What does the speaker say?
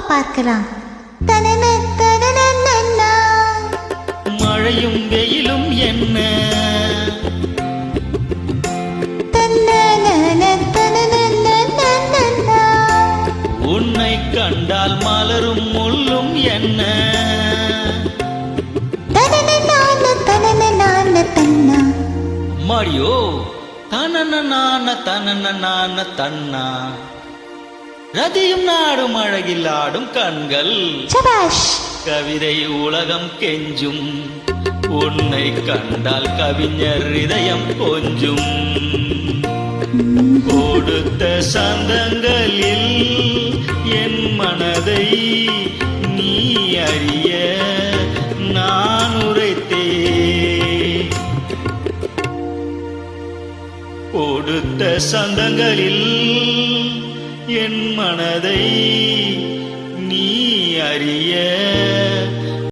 பார்க்கலாம். மழையும் வெயிலும் என்ன, உன்னை கண்டால் மலரும் முள்ளும் என்ன, மாடியோ தனன தன்னா ரதியும் நாடும் அழகில் ஆடும் கண்கள், கவிதை உலகம் கெஞ்சும், உன்னை கண்டால் கவிஞர் இதயம் கொஞ்சும். கொடுத்த சந்தங்களில் என் மனதை நீ அறிய நான் உரைத்தேன். கொடுத்த சந்தங்களில் என் மனதை நீ அறிய